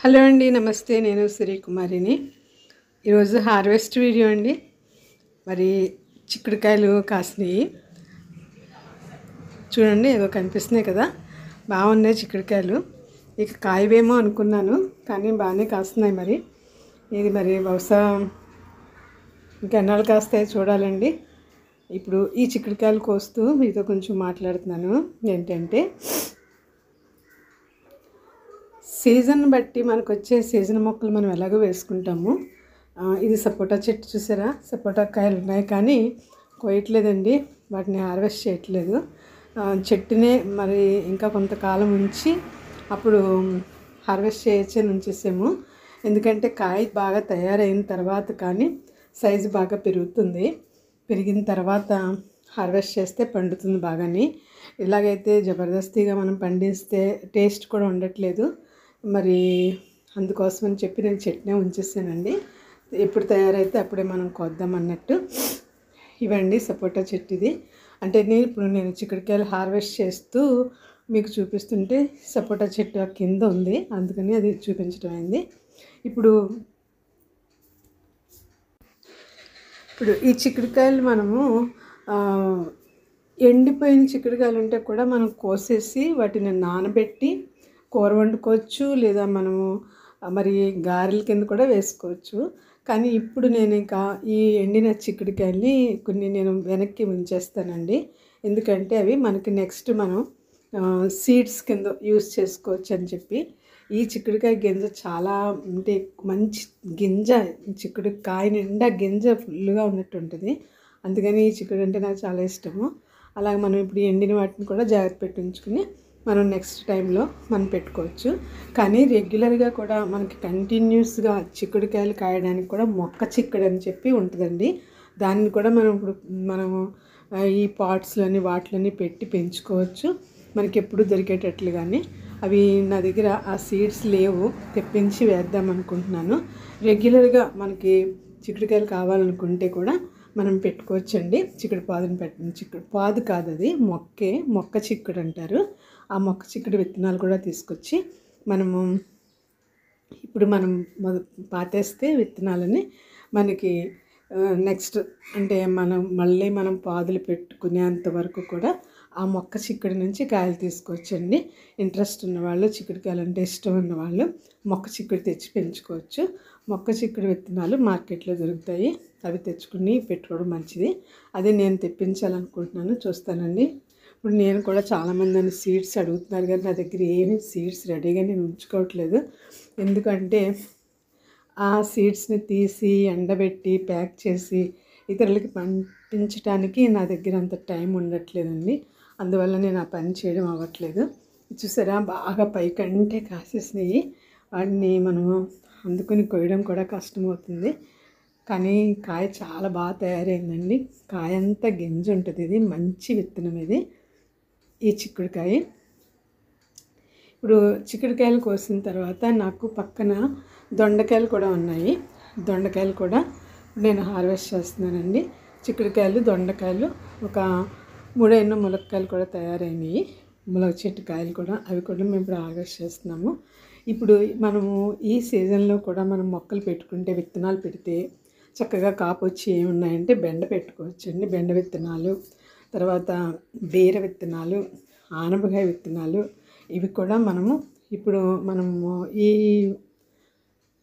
Hello అండి, నమస్తే. నేను శ్రీకుమారిని. ఈరోజు హార్వెస్ట్ వీడియో అండి. మరి చిక్కుడుకాయలు కాసినాయి చూడండి, ఏదో కనిపిస్తున్నాయి కదా, బాగున్నాయి చిక్కుడుకాయలు. ఇక కాయవేమో అనుకున్నాను, కానీ బాగానే కాస్తున్నాయి. మరి ఇది మరి బహుశా ఇంకెన్నాళ్ళు కాస్తాయి చూడాలండి. ఇప్పుడు ఈ చిక్కుడుకాయలు కోస్తూ మీతో కొంచెం మాట్లాడుతున్నాను. ఏంటంటే సీజన్ బట్టి మనకు వచ్చే సీజన్ మొక్కలు మనం ఎలాగో వేసుకుంటాము. ఇది సపోటా చెట్టు చూసారా, సపోటా కాయలు ఉన్నాయి కానీ కోయట్లేదండి, వాటిని హార్వెస్ట్ చేయట్లేదు. చెట్టునే మరి ఇంకా కొంతకాలం ఉంచి అప్పుడు హార్వెస్ట్ చేయొచ్చని ఉంచేసాము. ఎందుకంటే కాయ బాగా తయారైన తర్వాత కానీ సైజు బాగా పెరుగుతుంది. పెరిగిన తర్వాత హార్వెస్ట్ చేస్తే పండుతుంది బాగాని. ఇలాగైతే జబర్దస్తిగా మనం పండిస్తే టేస్ట్ కూడా ఉండట్లేదు. మరి అందుకోసం అని చెప్పి నేను చెట్టునే ఉంచేసానండి. ఎప్పుడు తయారైతే అప్పుడే మనం కొద్దాం అన్నట్టు. ఇవండి సపోటా చెట్టు. ఇది అంటే నేను చిక్కుడుకాయలు హార్వెస్ట్ చేస్తూ మీకు చూపిస్తుంటే సపోటా చెట్టు కింద ఉంది, అందుకని అది చూపించడం అయింది. ఇప్పుడు ఈ చిక్కుడుకాయలు మనము ఎండిపోయిన చిక్కుడుకాయలు ఉంటే కూడా మనం కోసేసి వాటిని నానబెట్టి కూర వండుకోవచ్చు, లేదా మనము మరి గారెల కింద కూడా వేసుకోవచ్చు. కానీ ఇప్పుడు నేను ఇంకా ఈ ఎండిన చిక్కుడుకాయల్ని కొన్ని నేను వెనక్కి ఉంచేస్తానండి. ఎందుకంటే అవి మనకి నెక్స్ట్ మనం సీడ్స్ కింద యూస్ చేసుకోవచ్చు అని చెప్పి. ఈ చిక్కుడుకాయ గింజ చాలా అంటే మంచి గింజ, చిక్కుడుకాయ నిండా గింజ ఫుల్గా ఉన్నట్టు ఉంటుంది. అందుకని ఈ చిక్కుడు అంటే నాకు చాలా ఇష్టము. అలాగే మనం ఇప్పుడు ఎండిన వాటిని కూడా జాగ్రత్త పెట్టి ఉంచుకుని మనం నెక్స్ట్ టైంలో మనం పెట్టుకోవచ్చు. కానీ రెగ్యులర్గా కూడా మనకి కంటిన్యూస్గా చిక్కుడుకాయలు కాయడానికి కూడా మొక్క చిక్కుడు అని చెప్పి ఉంటుందండి. దాన్ని కూడా మనము ఈ పాట్స్లోని వాటిలోని పెట్టి పెంచుకోవచ్చు, మనకి ఎప్పుడు దొరికేటట్లు. కానీ అవి నా దగ్గర ఆ సీడ్స్ లేవు, తెప్పించి వేద్దాం అనుకుంటున్నాను. రెగ్యులర్గా మనకి చిక్కుడుకాయలు కావాలనుకుంటే కూడా మనం పెట్టుకోవచ్చండి. చిక్కుడు పాదుని చిక్కుడు పాదు కాదు, అది మొక్క చిక్కుడు అంటారు. ఆ మొక్క చిక్కుడు విత్తనాలు కూడా తీసుకొచ్చి మనం పాతేస్తే విత్తనాలని మనకి నెక్స్ట్ అంటే మనం పాదులు పెట్టుకునేంత వరకు కూడా ఆ మొక్క చిక్కుడు నుంచి కాయలు తీసుకోవచ్చండి. ఇంట్రెస్ట్ ఉన్నవాళ్ళు, చిక్కుడుకాయలు అంటే ఇష్టం ఉన్నవాళ్ళు మొక్క చిక్కుడు తెచ్చి పెంచుకోవచ్చు. మొక్క చిక్కుడు విత్తనాలు మార్కెట్లో దొరుకుతాయి, అవి తెచ్చుకుని పెట్టుకోవడం మంచిది. అదే నేను తెప్పించాలనుకుంటున్నాను, చూస్తానండి. ఇప్పుడు నేను కూడా చాలామంది సీడ్స్ అడుగుతున్నారు, కానీ నా దగ్గర ఏమీ సీడ్స్ రెడీగా నేను ఉంచుకోవట్లేదు. ఎందుకంటే ఆ సీడ్స్ని తీసి ఎండబెట్టి ప్యాక్ చేసి ఇతరులకి పంపించడానికి నా దగ్గర అంత టైం ఉండట్లేదండి. అందువల్ల నేను ఆ పని చేయడం అవ్వట్లేదు. చూసారా, బాగా పైకంటే కాసేసినాయి. వాటిని మనము అందుకుని కొయ్యడం కూడా కష్టమవుతుంది. కానీ కాయ చాలా బాగా తయారైందండి. కాయ అంతా గింజ ఉంటుంది. ఇది మంచి విత్తనం, ఇది ఈ చిక్కుడుకాయ. ఇప్పుడు చిక్కుడుకాయలు కోసిన తర్వాత నాకు పక్కన దొండకాయలు కూడా ఉన్నాయి. దొండకాయలు కూడా నేను హార్వెస్ట్ చేస్తున్నానండి. చిక్కుడుకాయలు, దొండకాయలు, ఒక 3 ములక్కాయలు కూడా తయారైనవి. ములగ చెట్టు కాయలు కూడా, అవి కూడా మేము ఇప్పుడు హార్వెస్ట్ చేస్తున్నాము. ఇప్పుడు మనము ఈ సీజన్లో కూడా మనం మొక్కలు పెట్టుకుంటే, విత్తనాలు పెడితే చక్కగా కాపు వచ్చి ఏమున్నాయంటే బెండ పెట్టుకోవచ్చండి. బెండ విత్తనాలు, తర్వాత బీర విత్తనాలు, ఆనపకాయ విత్తనాలు, ఇవి కూడా మనము ఈ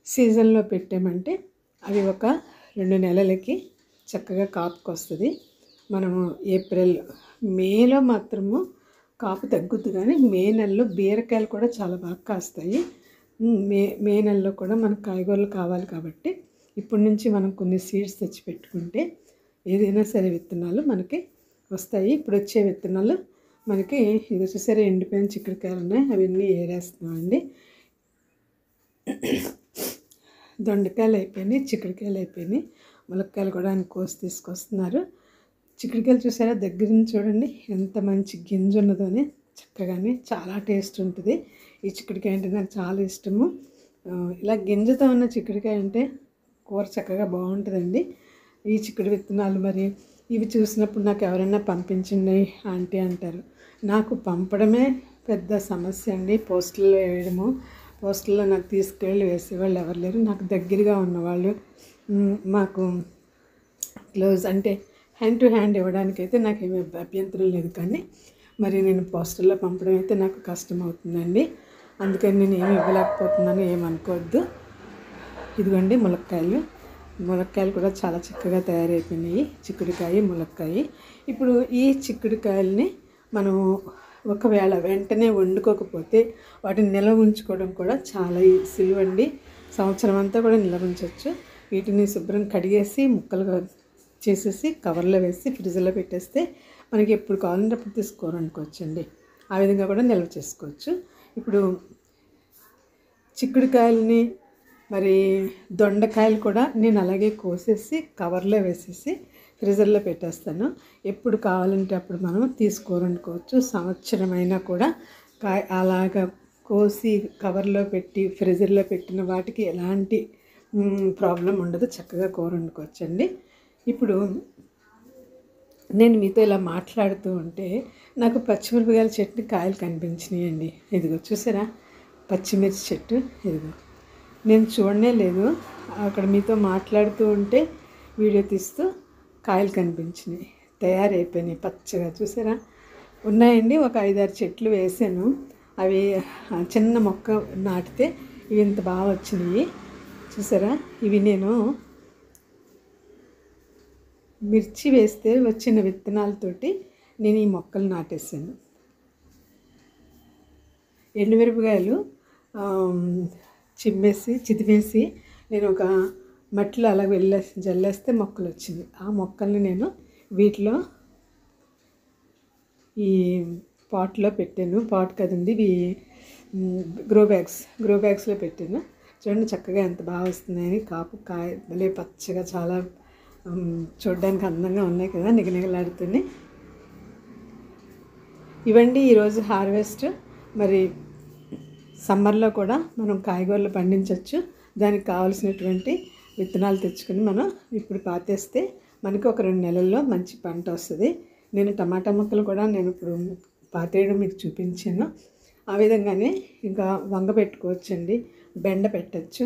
సీజన్లో పెట్టామంటే అవి ఒక 2 నెలలకి చక్కగా కాపుకి వస్తుంది. మనము ఏప్రిల్, మేలో మాత్రము కాపు తగ్గుతుంది, కానీ మే నెలలో బీరకాయలు కూడా చాలా బాగా కాస్తాయి. మే నెలలో కూడా మనకు కాయగూరలు కావాలి కాబట్టి ఇప్పటి నుంచి మనం కొన్ని సీడ్స్ తెచ్చి పెట్టుకుంటే ఏదైనా సరే విత్తనాలు మనకి వస్తాయి. ఇప్పుడు వచ్చే విత్తనాలు మనకి ఇది చూసారా, ఎండిపోయిన చిక్కుడుకాయలు ఉన్నాయి, అవన్నీ ఏరేస్తున్నామండి. దొండకాయలు అయిపోయినాయి, చిక్కుడుకాయలు అయిపోయినాయి, ములక్కాయలు కూడా ఆయన కోసి తీసుకొస్తున్నారు. చిక్కుడుకాయలు చూసారా, దగ్గర నుంచి చూడండి ఎంత మంచి గింజ ఉన్నదని. చక్కగానే చాలా టేస్ట్ ఉంటుంది. ఈ చిక్కుడుకాయ అంటే నాకు చాలా ఇష్టము. ఇలా గింజతో ఉన్న చిక్కుడుకాయ అంటే కూర చక్కగా బాగుంటుందండి. ఈ చిక్కుడు విత్తనాలు మరి ఇవి చూసినప్పుడు నాకు ఎవరైనా పంపించండి ఆంటీ అంటారు. నాకు పంపడమే పెద్ద సమస్య అండి. పోస్టుల్లో వేయడము, పోస్టుల్లో నాకు తీసుకెళ్ళి వేసేవాళ్ళు ఎవరు లేరు. నాకు దగ్గరగా ఉన్నవాళ్ళు మాకు క్లోజ్ అంటే హ్యాండ్ టు హ్యాండ్ ఇవ్వడానికైతే నాకేమీ అభ్యంతరం లేదు. కానీ మరి నేను పోస్టల్లో పంపడం అయితే నాకు కష్టం అవుతుందండి. అందుకని నేను ఏమి ఇవ్వలేకపోతున్నాను, ఏమనుకోవద్దు. ఇదిగోండి ములక్కాయలు కూడా చాలా చక్కగా తయారైపోయినాయి. చిక్కుడుకాయ, ములక్కాయ. ఇప్పుడు ఈ చిక్కుడుకాయలని మనము ఒకవేళ వెంటనే వండుకోకపోతే వాటిని నిల్వ ఉంచుకోవడం కూడా చాలా సులువండి. సంవత్సరం అంతా కూడా నిల్వ ఉంచవచ్చు. వీటిని శుభ్రం కడిగేసి ముక్కలుగా చేసేసి కవర్లో వేసి ఫ్రిడ్జ్లో పెట్టేస్తే మనకి ఎప్పుడు కావాలంటే అప్పుడు తీసుకోరు అనుకోవచ్చండి. ఆ విధంగా కూడా నిల్వ చేసుకోవచ్చు. ఇప్పుడు చిక్కుడుకాయలని మరి దొండకాయలు కూడా నేను అలాగే కోసేసి కవర్లో వేసేసి ఫ్రీజర్లో పెట్టేస్తాను. ఎప్పుడు కావాలంటే అప్పుడు మనం తీసుకోరనుకోవచ్చు. సంవత్సరమైనా కూడా అలాగా కోసి కవర్లో పెట్టి ఫ్రీజర్లో పెట్టిన వాటికి ఎలాంటి ప్రాబ్లం ఉండదు. చక్కగా కూర వండుకోవచ్చండి. ఇప్పుడు నేను మీతో ఇలా మాట్లాడుతూ ఉంటే నాకు పచ్చిమిరపకాయల చెట్టు కాయలు కనిపించినాయండి. ఇదిగో చూసారా, పచ్చిమిర్చి చెట్టు. ఇదిగో నేను చూడనే లేదు, అక్కడ మీతో మాట్లాడుతూ ఉంటే వీడియో తీస్తూ కాయలు కనిపించినాయి, తయారైపోయినాయి పచ్చగా. చూసారా, ఉన్నాయండి. ఒక 5-6 చెట్లు వేసాను. అవి చిన్న మొక్క నాటితే ఇవి ఇంత బాగా వచ్చినాయి. చూసారా, ఇవి నేను మిర్చి వేస్తే వచ్చిన విత్తనాలతోటి నేను ఈ మొక్కలు నాటేసాను. ఎండుమిరపకాయలు చిదిమేసి నేను ఒక మట్టిలో అలా జల్లేస్తే మొక్కలు వచ్చింది. ఆ మొక్కల్ని నేను వీటిలో ఈ పాట్లో పెట్టాను. పాట్ కదండి, ఇవి గ్రో బ్యాగ్స్లో పెట్టాను. చూడండి చక్కగా ఎంత బాగా వస్తున్నాయని. కాయ భలే పచ్చగా చాలా చూడడానికి అందంగా ఉన్నాయి కదా, నిగనిగలాడుతున్నాయి. ఇవండి ఈరోజు హార్వెస్ట్. మరి సమ్మర్లో కూడా మనం కాయగూరలు పండించవచ్చు. దానికి కావాల్సినటువంటి విత్తనాలు తెచ్చుకొని మనం ఇప్పుడు పాతేస్తే మనకి ఒక 2 నెలల్లో మంచి పంట వస్తుంది. నేను టమాటా మొక్కలు కూడా నేను ఇప్పుడు పాతేయడం మీకు చూపించాను. ఆ విధంగానే ఇంకా వంగ పెట్టుకోవచ్చండి, బెండ పెట్టచ్చు,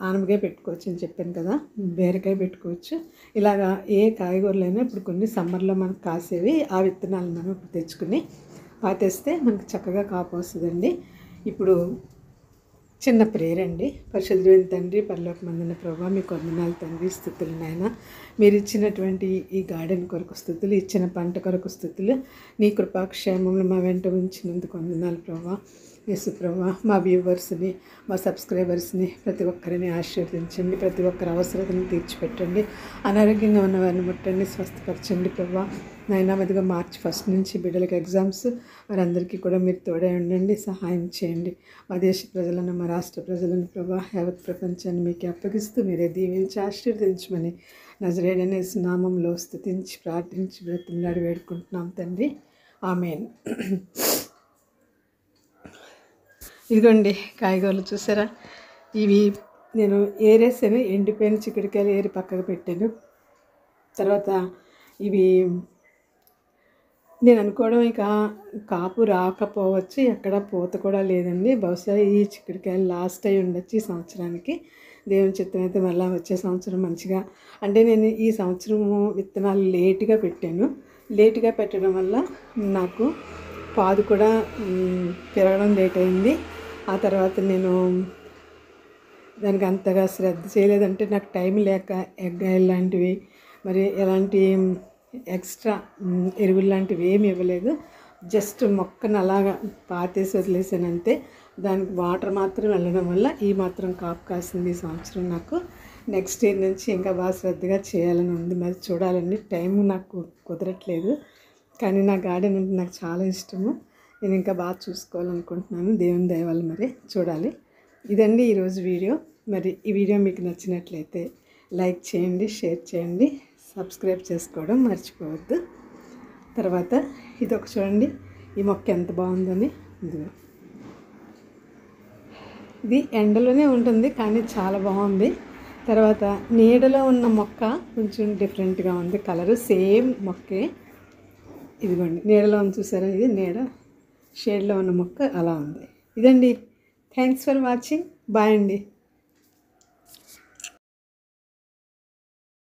ఆనపకాయ పెట్టుకోవచ్చు అని చెప్పాను కదా, బీరకాయ పెట్టుకోవచ్చు. ఇలాగా ఏ కాయగూరలైనా ఇప్పుడు కొన్ని సమ్మర్లో మనకు కాసేవి ఆ విత్తనాలు మనం ఇప్పుడు తెచ్చుకుని పాతేస్తే మనకు చక్కగా కాపు వస్తుందండి. ఇప్పుడు చిన్న ప్రేయర్ అండి. పరిశుద్ధుడైన తండ్రి, పరలోకమందున్న ప్రభువా, మీకు వందనాలు తండ్రి. స్తుతులు నాయన, మీరు ఇచ్చినటువంటి ఈ గార్డెన్ కొరకు స్తుతులు, ఇచ్చిన పంట కొరకు స్తుతులు. నీ కృపాక్షేమములు మా వెంట ఉంచినందుకు వందనాలు ప్రభువా. యేసు ప్రభువా, మా వ్యూవర్స్ని, మా సబ్స్క్రైబర్స్ని ప్రతి ఒక్కరిని ఆశీర్వదించండి. ప్రతి ఒక్కరి అవసరతను తీర్చిపెట్టండి. అనారోగ్యంగా ఉన్న వారిని ముట్టండి, స్వస్థపరచండి ప్రభువా. నాయనా, మీదుగా March 1 నుంచి బిడ్డలకు ఎగ్జామ్స్, వారందరికీ కూడా మీరు తోడే ఉండండి, సహాయం చేయండి. మా దేశ ప్రజలను, మా రాష్ట్ర ప్రజలను ప్రభువా, యావత్ ప్రపంచాన్ని మీకు అప్పగిస్తూ మీరే దీవించి ఆశీర్వదించమని నజరేయుడైన యేసు నామములో స్తుతించి ప్రార్థించి బ్రతిమలాడి వేడుకుంటున్నాం తండ్రి. ఆమేన్. ఇదిగోండి కాయగూరలు చూసారా, ఇవి నేను ఏరేసాను. ఎండిపోయిన చిక్కుడుకాయలు ఏరి పక్కకు పెట్టాను. తర్వాత ఇవి నేను అనుకోవడం ఇక కాపు రాకపోవచ్చు, ఎక్కడ పూత కూడా లేదండి. బహుశా ఈ చిక్కుడుకాయలు లాస్ట్ అయి ఉండొచ్చు ఈ సంవత్సరానికి. దేవుని చిత్తం అయితే మళ్ళీ వచ్చే సంవత్సరం మంచిగా, అంటే నేను ఈ సంవత్సరము విత్తనాలు లేటుగా పెట్టాను. లేటుగా పెట్టడం వల్ల నాకు పాదు కూడా పెరగడం లేట్ అయింది. ఆ తర్వాత నేను దానికి అంతగా శ్రద్ధ చేయలేదంటే నాకు టైం లేక ఎగ్ ఆయిల్ లాంటివి, మరి ఎలాంటి ఎక్స్ట్రా ఎరువులు లాంటివి ఏమి ఇవ్వలేదు. జస్ట్ మొక్కను అలాగా పాతేసి వదిలేసాను అంతే. దానికి వాటర్ మాత్రం వెళ్ళడం వల్ల ఈ మాత్రం కాపు కాసింది ఈ సంవత్సరం. నాకు నెక్స్ట్ ఇయర్ నుంచి ఇంకా బాగా శ్రద్ధగా చేయాలని ఉంది. మరి చూడాలండి, టైం నాకు కుదరట్లేదు. కానీ నా గార్డెన్ అంటే నాకు చాలా ఇష్టము. నేను ఇంకా బాగా చూసుకోవాలనుకుంటున్నాను. దేవుని దయ వల్ల మరి చూడాలి. ఇదండి ఈరోజు వీడియో. మరి ఈ వీడియో మీకు నచ్చినట్లయితే లైక్ చేయండి, షేర్ చేయండి, సబ్స్క్రైబ్ చేసుకోవడం మర్చిపోవద్దు. తర్వాత ఇదొక చూడండి, ఈ మొక్క ఎంత బాగుందని. ఇది ఎండలోనే ఉంటుంది కానీ చాలా బాగుంది. తర్వాత నీడలో ఉన్న మొక్క కొంచెం డిఫరెంట్గా ఉంది కలరు, సేమ్ మొక్కే. ఇదిగోండి నీడలో ఉంది చూసారా, ఇది నీడ షేడ్లో ఉన్న మొక్క అలా ఉంది. ఇదండి థ్యాంక్స్ ఫర్ వాచింగ్. బాయ్ అండి.